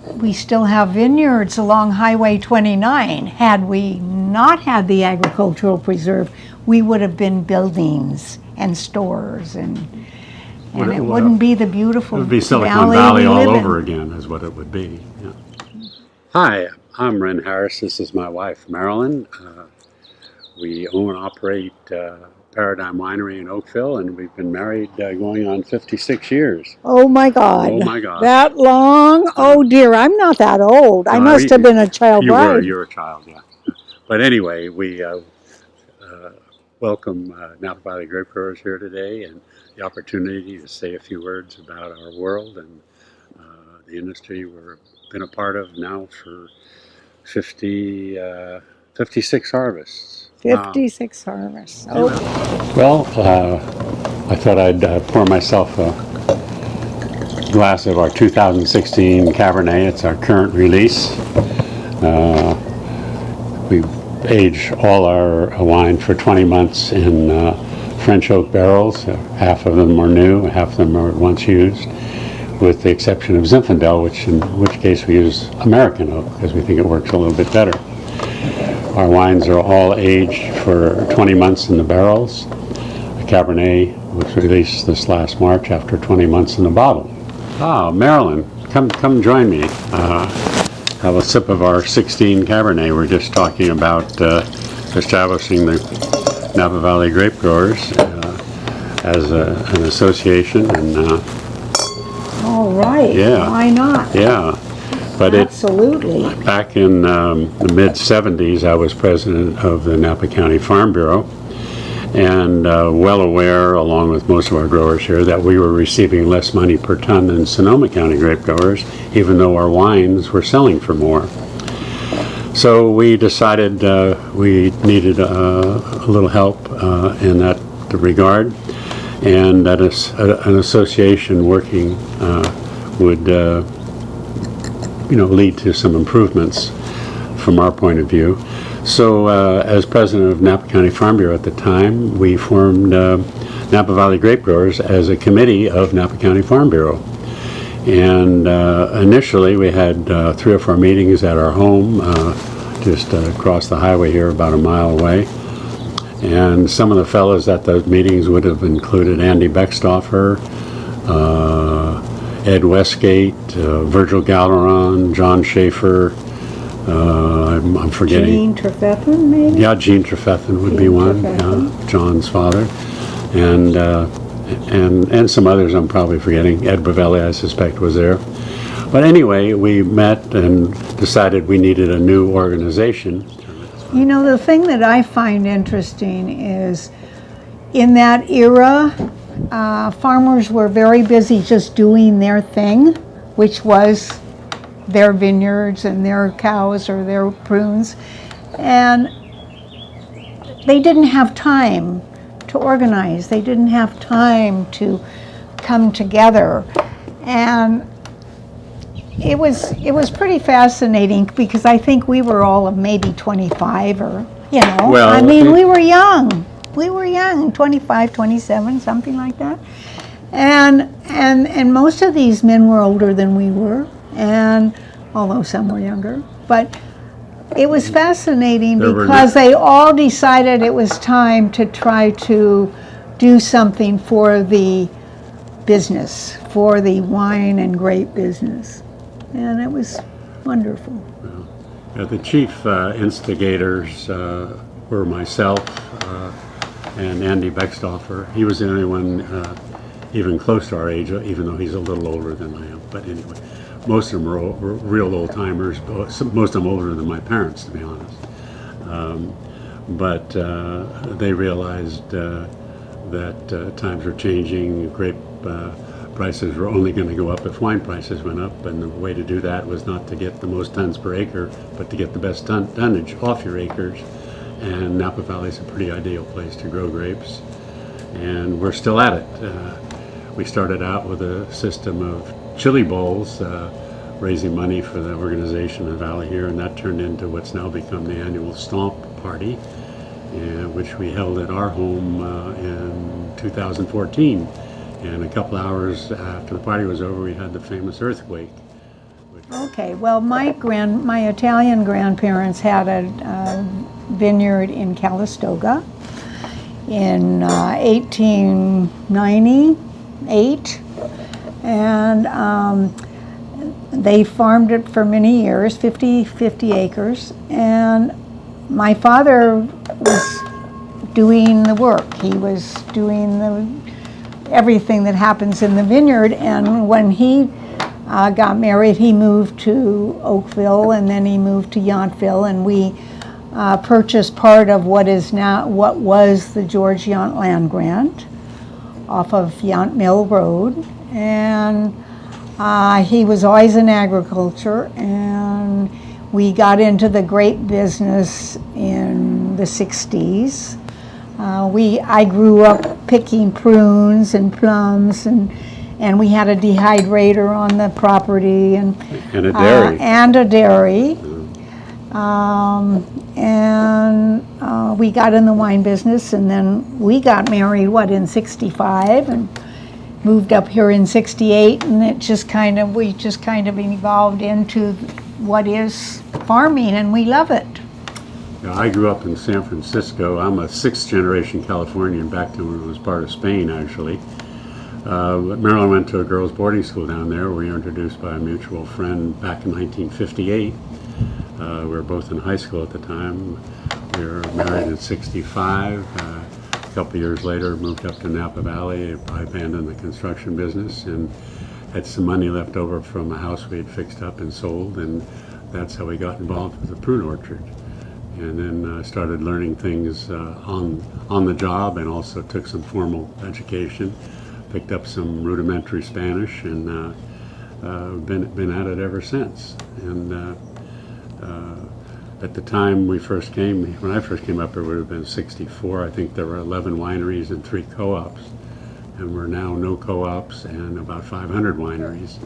we still have vineyards along Highway 29. Had we not had the agricultural preserve, we would have been buildings and stores, and it wouldn't be the beautiful It would be Silicon valley Valley all we live over in. again, is what it would be. Yeah. Hi, I'm Ren Harris. This is my wife, Marilyn. We own and operate Paradigm Winery in Oakville, and we've been married going on 56 years. Oh my God. Oh my God. That long? Oh dear, I'm not that old. I must have been a child bride. You were a child, yeah. But anyway, we welcome Napa Valley Grape Growers here today, and the opportunity to say a few words about our world and the industry we've been a part of now for 56 harvests. 56 harvests. Oh. Well, I thought I'd pour myself a glass of our 2016 Cabernet. It's our current release. We age all our wine for 20 months in French oak barrels. Half of them are new, half of them are once used, with the exception of Zinfandel, in which case we use American oak because we think it works a little bit better. Our wines are all aged for 20 months in the barrels. The Cabernet was released this last March after 20 months in the bottle. Marilyn, come join me. Have a sip of our 16 Cabernet. We're just talking about establishing the Napa Valley Grape Growers as an association. And all right. Yeah. Why not? Yeah. But absolutely. Back in the mid-'70s, I was president of the Napa County Farm Bureau, and well aware, along with most of our growers here, that we were receiving less money per ton than Sonoma County grape growers, even though our wines were selling for more. So we decided we needed a little help in that regard, and that an association working would lead to some improvements from our point of view. So as president of Napa County Farm Bureau at the time, we formed Napa Valley Grape Growers as a committee of Napa County Farm Bureau. And initially we had 3 or 4 meetings at our home, just across the highway here, about a mile away. And some of the fellows at those meetings would have included Andy Beckstoffer, Ed Westgate, Virgil Galleron, John Shafer, I'm forgetting. Gene Trefethen, maybe? Yeah, Gene Trefethen would be one, John's father. And some others I'm probably forgetting. Ed Bavelli, I suspect, was there. But anyway, we met and decided we needed a new organization. You know, the thing that I find interesting is in that era, farmers were very busy just doing their thing, which was their vineyards and their cows or their prunes, and they didn't have time to organize. They didn't have time to come together, and it was pretty fascinating because I think we were all of maybe 25 or, well, I mean, we were young. We were young, 25, 27, something like that. And most of these men were older than we were, and although some were younger. But it was fascinating because they all decided it was time to try to do something for the business, for the wine and grape business. And it was wonderful. The chief instigators were myself and Andy Beckstoffer. He was the only one even close to our age, even though he's a little older than I am. But anyway, most of them were real old timers. Most of them older than my parents, to be honest. But they realized that times were changing. Grape prices were only going to go up if wine prices went up, and the way to do that was not to get the most tons per acre, but to get the best tonnage off your acres. And Napa Valley is a pretty ideal place to grow grapes, and we're still at it. We started out with a system of chili bowls, raising money for the organization in the valley here, and that turned into what's now become the annual Stomp Party, which we held at our home in 2014. And a couple hours after the party was over, we had the famous earthquake, which Okay, well, my Italian grandparents had a vineyard in Calistoga in 1898, and they farmed it for many years, 50 acres, and my father was doing the work. He was doing everything that happens in the vineyard, and when he got married, he moved to Oakville, and then he moved to Yountville, and we purchased part of what was the George Yount land grant off of Yount Mill Road, and he was always in agriculture, and we got into the grape business in the 60s. I grew up picking prunes and plums, and we had a dehydrator on the property, and a dairy. We got in the wine business, and then we got married, in 65, and moved up here in 68, and we just kind of evolved into what is farming, and we love it. Yeah, I grew up in San Francisco. I'm a sixth-generation Californian, back to when it was part of Spain, actually. But Marilyn went to a girls' boarding school down there. We were introduced by a mutual friend back in 1958. We were both in high school at the time. We were married in 65. A couple years later, moved up to Napa Valley. I abandoned the construction business and had some money left over from a house we had fixed up and sold, and that's how we got involved with the prune orchard. And then started learning things on the job, and also took some formal education. Picked up some rudimentary Spanish, and been at it ever since. And at the time when I first came up, it would have been 64. I think there were 11 wineries and 3 co-ops, and we're now no co-ops and about 500 wineries.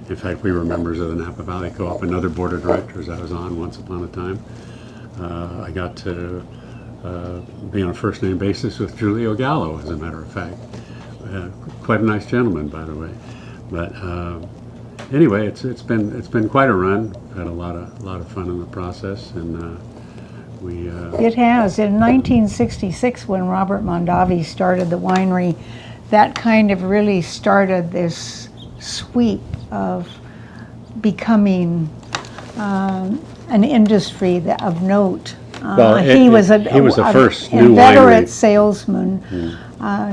In fact, we were members of the Napa Valley Co-op, another board of directors I was on once upon a time. I got to be on a first name basis with Giulio Gallo, as a matter of fact. Quite a nice gentleman, by the way. But anyway, it's been quite a run. Had a lot of fun in the process, and we. It has. In 1966, when Robert Mondavi started the winery, that kind of really started this sweep of becoming an industry of note. He was a first new inveterate salesman.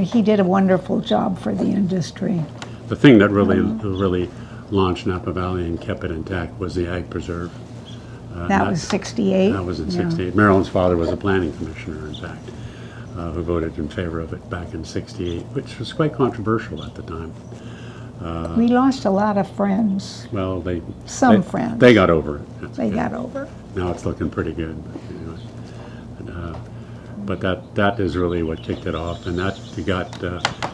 He did a wonderful job for the industry. The thing that really launched Napa Valley and kept it intact was the Ag Preserve. That was 68. That was in 68. Marilyn's father was a planning commissioner, in fact, who voted in favor of it back in 68, which was quite controversial at the time. We lost a lot of friends. Well, friends. They got over it. They got over it. Now it's looking pretty good. But that is really what kicked it off, and that got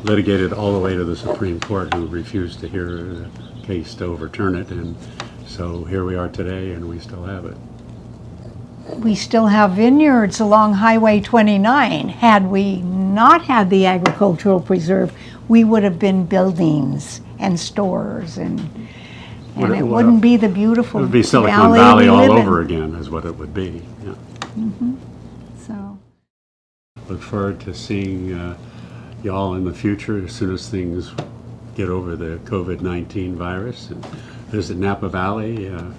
litigated all the way to the Supreme Court, who refused to hear the case to overturn it, and so here we are today, and we still have it. We still have vineyards along Highway 29. Had we not had the agricultural preserve, we would have been buildings and stores, and it wouldn't be the beautiful It would be Silicon Valley all over again, is what it would be. Yeah. Mm-hmm. So. Look forward to seeing y'all in the future as soon as things get over the COVID-19 virus, and visit Napa Valley and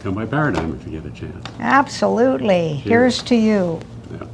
come by Paradigm if you get a chance. Absolutely. Here's to you. Yeah.